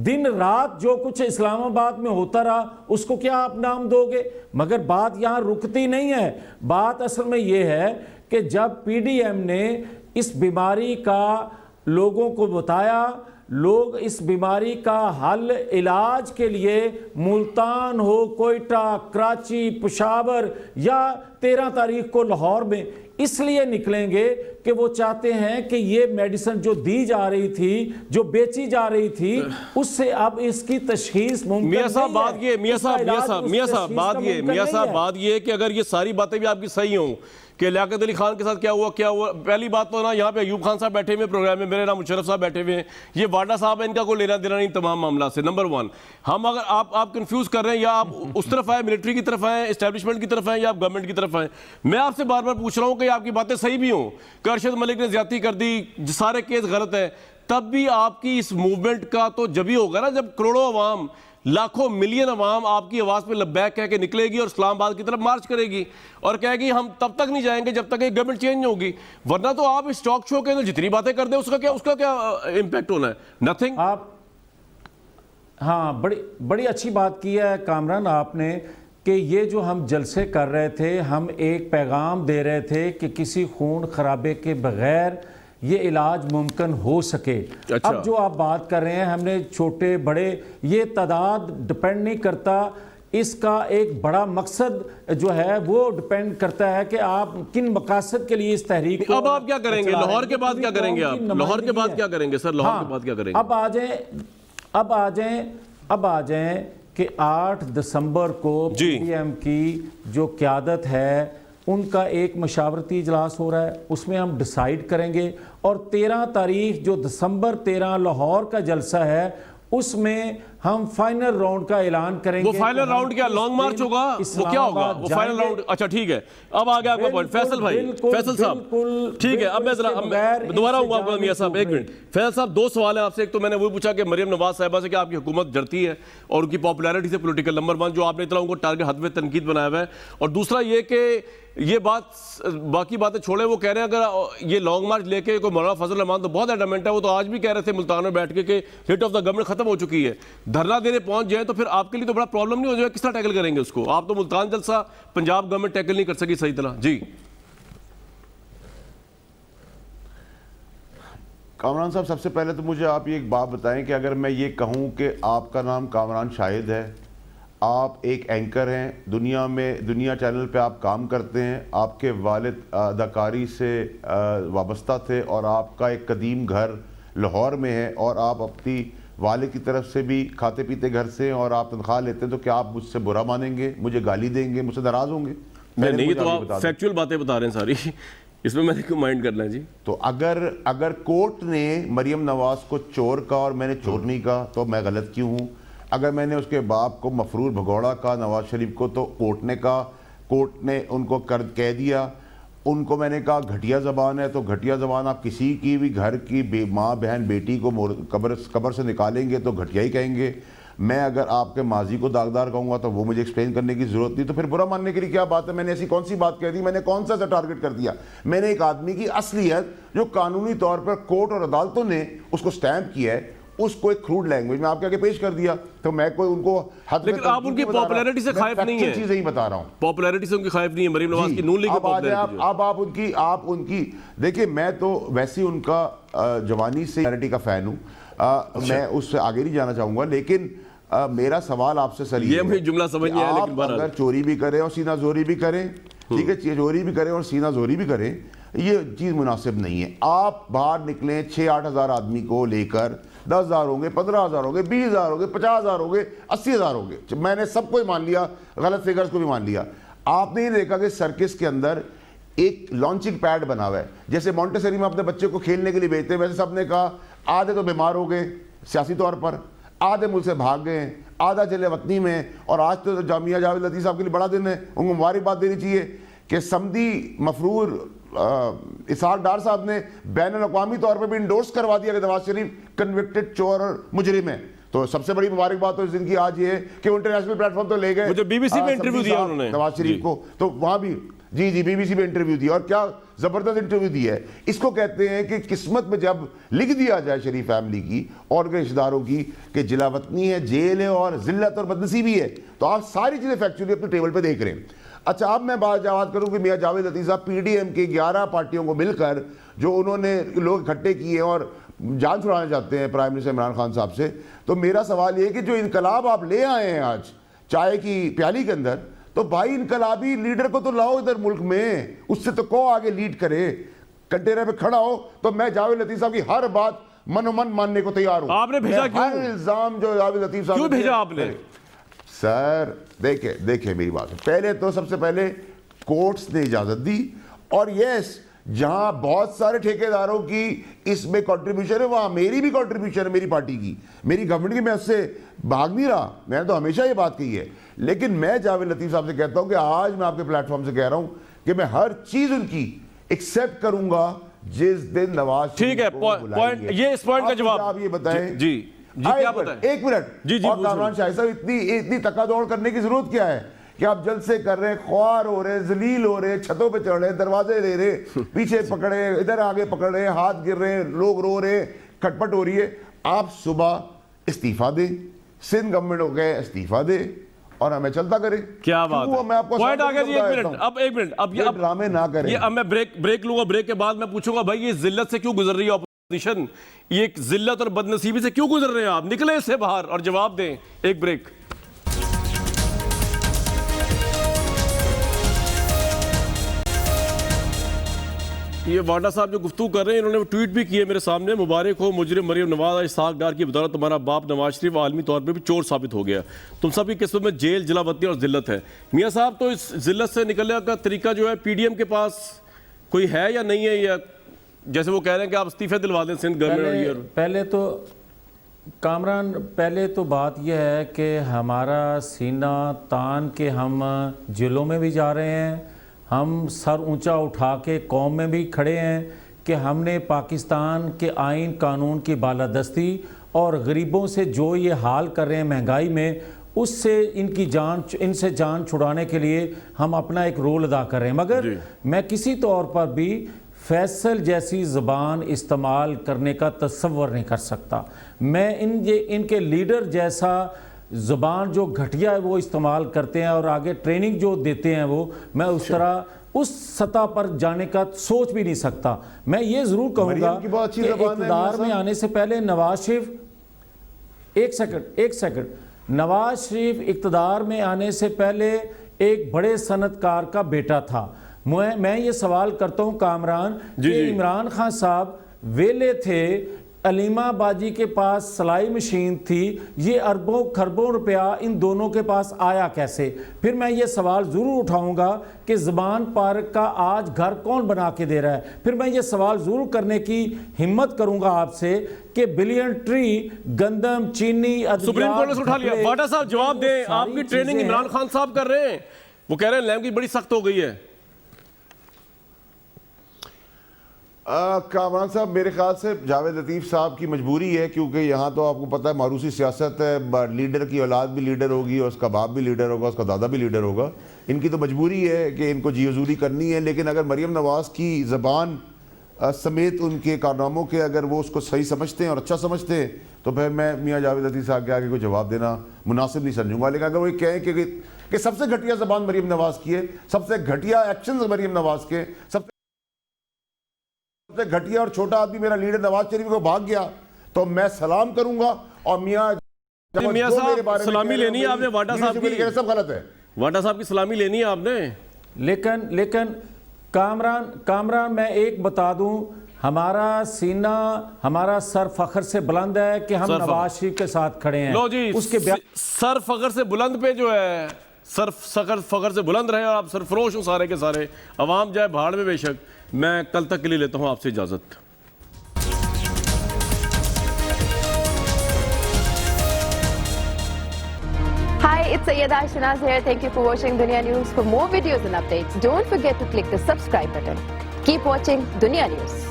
दिन रात जो कुछ इस्लामाबाद में होता रहा उसको क्या आप नाम दोगे। मगर बात यहां रुकती नहीं है। बात असल में ये है कि जब PDM ने इस बीमारी का लोगों को बताया, लोग इस बीमारी का हल इलाज के लिए मुल्तान हो, कोयटा, कराची, पेशावर या 13 तारीख को लाहौर में इसलिए निकलेंगे कि वो चाहते हैं कि ये मेडिसिन जो दी जा रही थी, जो बेची जा रही थी, उससे अब इसकी तशखीस मुमकिन नहीं है। मियां साहब बात ये कि अगर ये सारी बातें भी आपकी सही हों कि लियाकत अली खान के साथ क्या हुआ। पहली बात तो ना, यहाँ पे अयूब खान साहब बैठे हुए प्रोग्राम में, मेरे नाम मुशर्रफ साहब बैठे हुए हैं, ये वाडा साहब है, इनका कोई लेना देना नहीं तमाम मामला से। नंबर 1, हम अगर आप कंफ्यूज कर रहे हैं, या आप उस तरफ आए, मिलिट्री की तरफ आए, एस्टेब्लिशमेंट की तरफ आए, या आप गवर्नमेंट की तरफ आए। मैं आपसे बार बार पूछ रहा हूँ कि आपकी बातें सही भी हों कि अरशद मलिक ने ज्यादती कर दी, सारे केस गलत है, तब भी आपकी इस मूवमेंट का तो जब ही होगा ना जब करोड़ों अवाम, लाखों मिलियन अवाम आपकी आवाज़ पे लब्बैक कह के निकलेगी और इस्लामाबाद की तरफ मार्च करेगी और कहेगी हम तब तक नहीं जाएंगे जब तक एक गवर्नमेंट चेंज होगी। वरना तो आप इस टॉक शो के अंदर जितनी बातें कर दे उसका क्या इम्पैक्ट होना है? नथिंग। आप हाँ, बड़ी अच्छी बात की है कामरान आपने कि ये जो हम जलसे कर रहे थे, हम एक पैगाम दे रहे थे कि किसी खून खराबे के बगैर ये इलाज मुमकिन हो सके। अच्छा। अब जो आप बात कर रहे हैं, हमने छोटे बड़े, ये तादाद डिपेंड नहीं करता, इसका एक बड़ा मकसद जो है वो डिपेंड करता है कि आप किन मकासद के लिए इस तहरीक को। अब आप क्या करेंगे? लाहौर के बाद क्या करेंगे? आप लाहौर के बाद क्या करेंगे सर? लाहौर के बाद क्या करेंगे? अब आ जाएं कि 8 दिसंबर को PDM की जो क़यादत है उनका एक मशावरती इजलास हो रहा है, उसमें हम डिसाइड करेंगे और 13 तारीख जो दिसंबर 13 लाहौर का जलसा है उसमें हम फाइनल राउंड का ऐलान करेंगे। वो फाइनल राउंड क्या लॉन्ग मार्च होगा? वो क्या होगा वो फाइनल राउंड? अच्छा ठीक है, अब आ गया आपका पॉइंट। फैसल भाई, फैसल साहब ठीक है, अब मैं दोबारा आऊंगा मियां साहब, एक मिनट। फैसल साहब, 2 सवाल है आपसे। एक तो मैंने वो पूछा कि मरियम नवाज साहिबा से कि आपकी हुकूमत डरती है और उनकी पॉपुलैरिटी से पॉलिटिकल नंबर 1 जो आपने इतना उनको टारगेट हद में तनकीद बनाया हुआ है, और दूसरा ये कि ये बात बाकी बातें छोड़े, वो कह रहे हैं अगर ये लॉन्ग मार्च लेके कोई मौलाना फजल रहमान तो बहुत एडमेंट है, वो तो आज भी कह रहे थे मुल्तान में बैठ के कि हिट ऑफ द गवर्नमेंट खत्म हो चुकी है, धरना देने पहुंच जाए तो फिर आपके लिए तो बड़ा प्रॉब्लम नहीं हो जाएगा? किस तरह टैकल करेंगे उसको? आप तो मुल्तान जलसा पंजाब गवर्नमेंट टैकल नहीं कर सकी सही तरह। जी कामरान साहब, सबसे पहले तो मुझे आप ये एक बात बताएं कि अगर मैं ये कहूं कि आपका नाम कामरान शाहिद है, आप एक एंकर हैं, दुनिया चैनल पे आप काम करते हैं, आपके वालिद अदाकारी से वाबस्ता थे और आपका एक कदीम घर लाहौर में है और आप अपनी वालिद की तरफ से भी खाते पीते घर से हैं और आप तनख्वाह लेते हैं, तो क्या आप मुझसे बुरा मानेंगे, मुझे गाली देंगे, मुझसे नाराज़ होंगे? नहीं, तो आप फैक्चुअल बातें बता रहे हैं सारी, इसमें मैंने क्यों माइंड करना है जी? तो अगर कोर्ट ने मरियम नवाज को चोर का और मैंने चोर नहीं कहा तो मैं गलत क्यों हूँ? अगर मैंने उसके बाप को मफरूर भगौड़ा का, नवाज शरीफ को, तो कोर्ट ने कहा। कोर्ट ने उनको कह दिया। उनको मैंने कहा घटिया ज़बान है, तो घटिया ज़बान आप किसी की भी घर की माँ बहन बेटी को कब्र से निकालेंगे तो घटिया ही कहेंगे। मैं अगर आपके माजी को दागदार कहूँगा तो वो मुझे एक्सप्लेन करने की ज़रूरत नहीं, तो फिर बुरा मानने के लिए क्या बात है। मैंने ऐसी कौन सी बात कह दी, मैंने कौन सा टारगेट कर दिया। मैंने एक आदमी की असलियत जो कानूनी तौर पर कोर्ट और अदालतों ने उसको स्टैंप किया है, उसको एक क्रूड लैंग्वेज में आपके आगे पेश कर दिया। तो मैं कोई उनको लेकिन आप उनकी पॉपुलैरिटी से खाइफ नहीं है, चीजें ही बता रहा हूँ, पॉपुलैरिटी से उनकी खाइफ नहीं है। मरीम नवाज की नून लीग आप उनकी देखिए, मैं तो वैसे ही उनका जवानी से पॉपुलैरिटी का फैन हूँ। मैं उससे आगे नहीं जाना चाहूंगा, लेकिन मेरा सवाल आपसे सर ये मुझे जुमला समझ नहीं आया, लेकिन अगर चोरी भी करें और सीना जोरी भी करें, ठीक है, चोरी भी करें और सीना जोरी भी करें, ये चीज मुनासिब नहीं है। आप बाहर निकलें 6-8 हज़ार आदमी को लेकर, 10,000 होंगे, 15,000 होंगे, 20,000 होंगे, 50,000 होंगे, 80,000 होंगे, मैंने सबको ही मान लिया, गलत फिगर्स को भी मान लिया। आपने ये देखा कि सर्किस के अंदर एक लॉन्चिंग पैड बना हुआ है, जैसे मॉन्टेसरी में अपने बच्चे को खेलने के लिए भेजते हैं, वैसे सबने कहा आधे तो बीमार हो गए सियासी तौर पर, आधे मुल्क से भाग गए, आधा चले वतनी में, और आज तो जामिया जावेद लतीफ़ साहब के लिए बड़ा दिन है, उनको मुबारकबाद देनी चाहिए कि समदी मफरूर इसहाक डार साहब ने बैनुल-अक़वामी तौर पर भी इंडोर्स करवा दिया कि नवाज शरीफ कन्विक्टेड चोर और मुजरिम है। तो सबसे बड़ी मुबारकबाद तो इस दिन की आज ये है कि इंटरनेशनल प्लेटफॉर्म तो ले गए, मुझे बीबीसी में इंटरव्यू दिया उन्होंने नवाज शरीफ को, तो वहां भी जी बीबीसी में इंटरव्यू दिया, और क्या जबरदस्त इंटरव्यू दिया है। इसको कहते हैं कि किस्मत में जब लिख दिया जाए शरीफ फैमिली की और के रिश्तेदारों की कि जिलावतनी है, जेल है और जिल्लत और बदनसीबी है, तो आप सारी चीजें फैक्चुअली अपने टेबल पे देख रहे हैं। अच्छा, अब मैं बात करूं कि मियां जावेद लतीफ़ साहब पीडीएम के 11 पार्टियों को मिलकर जो उन्होंने लोग इकट्ठे किए और जान छुड़ाना चाहते हैं प्राइम मिनिस्टर इमरान खान साहब से, तो मेरा सवाल ये है कि जो इनकलाब आप ले आए हैं आज चाय की प्याली के अंदर, तो भाई इनकलाबी लीडर को तो लाओ इधर मुल्क में, उससे तो को आगे लीड करे, कंटेनर पे खड़ा हो। तो मैं जावेद लतीफ़ साहब की हर बात मनोमन मानने को तैयार हूं। आपने भेजा क्यों? हर इल्जाम जो जावेद लतीफ़ साहब क्यों भेजा आपने? सर देखिए मेरी बात, पहले तो सबसे पहले कोर्ट्स ने इजाजत दी, और यस जहां बहुत सारे ठेकेदारों की इसमें कंट्रीब्यूशन है, वहां मेरी भी कंट्रीब्यूशन है, मेरी पार्टी की, मेरी गवर्नमेंट की, मैं उससे भाग नहीं रहा, मैंने तो हमेशा ये बात कही है। लेकिन मैं जावेद लतीफ़ साहब से कहता हूं कि आज मैं आपके प्लेटफॉर्म से कह रहा हूं कि मैं हर चीज उनकी एक्सेप्ट करूंगा जिस दिन नवाज, ठीक है, पॉइंट, ये इस पॉइंट का जवाब आप ये बताएं। जी क्या बताएं? एक मिनट जी, और कामरान शाह साहब, इतनी तकादौड़ करने की जरूरत क्या है कि आप जल्द से कर रहे, ख्वार हो रहे, जलील हो रहे, छतों पे चढ़ रहे, दरवाजे ले रहे, पीछे पकड़े, इधर आगे पकड़ रहे, हाथ गिर रहे, लोग रो रहे, खटपट हो रही है। आप सुबह इस्तीफा दे, सिंध गवर्नमेंट हो गए इस्तीफा दे, और हमें चलता करे। क्या बात है? मैं आपको पॉइंट आ गया जी। एक मिनट अब ये ड्रामे ना करें। ये अब मैं ब्रेक लूंगा, ब्रेक के बाद मैं पूछूंगा भाई ये जिल्लत से क्यों गुजर रही है ऑपोजिशन, ये जिल्लत और बदनसीबी से क्यों गुजर रहे हैं आप? निकले इससे बाहर और जवाब दें। एक ब्रेक। ये वाडा साहब जो गुफ्तगू कर रहे हैं, इन्होंने ट्वीट भी किए मेरे सामने, मुबारक हो मुजरिम मरीम नवाज इसहाक डार की बदौलत तुम्हारा बाप नवाज शरीफ आलमी तौर पे भी चोर साबित हो गया, तुम सबकी किस्मत में जेल, जिलावतनी और जिल्लत है। मियाँ साहब, तो इस जिल्लत से निकलने का तरीका जो है पीडीएम के पास कोई है या नहीं है, या जैसे वो कह रहे हैं कि आप इस्तीफे दिलवा दें सिंध गवर्नमेंट? पहले तो कामरान, पहले तो बात यह है कि हमारा सीना तान के हम जेलों में भी जा रहे हैं, हम सर ऊंचा उठा के कौम में भी खड़े हैं कि हमने पाकिस्तान के आइन कानून की बालादस्ती और गरीबों से जो ये हाल कर रहे हैं महंगाई में, उससे इनसे जान छुड़ाने के लिए हम अपना एक रोल अदा कर रहे हैं। मगर मैं किसी तौर पर भी फैसल जैसी ज़बान इस्तेमाल करने का तसव्वुर नहीं कर सकता। मैं इनके लीडर जैसा ज़बान जो घटिया है वो इस्तेमाल करते हैं और आगे ट्रेनिंग जो देते हैं, वो मैं उस तरह उस सतह पर जाने का सोच भी नहीं सकता। मैं ये ज़रूर कहूँगा कि इक़्तिदार में आने से पहले नवाज शरीफ, एक सेकंड, नवाज शरीफ इक़्तिदार में आने से पहले एक बड़े सनतकार का बेटा था। मैं ये सवाल करता हूँ कामरान, कि इमरान खान साहब वेले थे, अलीमा बाजी के पास सिलाई मशीन थी, ये अरबों खरबों रुपया इन दोनों के पास आया कैसे? फिर मैं ये सवाल ज़रूर उठाऊंगा कि ज़बान पार्क का आज घर कौन बना के दे रहा है? फिर मैं ये सवाल ज़रूर करने की हिम्मत करूंगा आपसे कि बिलियन ट्री, गंदम, चीनी, सुप्रीम कोर्ट ने उठा लिया। वाडा साहब जवाब दें, आपकी ट्रेनिंग इमरान खान साहब कर रहे हैं, वो कह रहे हैं लैंग्वेज बड़ी सख्त हो गई है। कामरान साहब, मेरे ख्याल से जावेद लतीफ़ साहब की मजबूरी है, क्योंकि यहाँ तो आपको पता है मारूसी सियासत है, लीडर की औलाद भी लीडर होगी और उसका बाप भी लीडर होगा, उसका दादा भी लीडर होगा। इनकी तो मजबूरी है कि इनको जी हजूरी करनी है। लेकिन अगर मरीम नवाज़ की ज़बान समेत उनके कारनामों के अगर वो उसको सही समझते हैं और अच्छा समझते हैं तो फिर मैं मियाँ जावेद लतीफ़ साहब के आगे कोई जवाब देना मुनासिब नहीं समझूंगा। लेकिन अगर वो कहें कि सबसे घटिया ज़बान मरीम नवाज़ की है, सबसे घटिया एक्शन मरीम नवाज़ के, सबसे घटिया और छोटा आदमी मेरा लीडर नवाज शरीफ को भाग गया, तो मैं सलाम करूंगा। और मियाँ साहब सलामी लेनी है आपने वाडा साहब की, सब गलत है। वाडा साहब की सलामी लेनी है आपने। लेकिन कामरान मैं एक बता दूं, हमारा सीना, हमारा सर फख्र से बुलंद है कि हम नवाज शरीफ के साथ खड़े हैं। लो जी, उसके सर फख्र से बुलंद पे जो है, सर फख्र से बुलंद रहे और आप सरफरोश हो सारे के सारे। अवाम जाए भाड़ में बेशक। मैं कल तक के लिए लेता हूं आपसे इजाजत। Hi, it's Sayyeda Shanaz here. Thank you for watching Dunia News. For more videos and updates, don't forget to click the subscribe button. Keep watching Dunia News.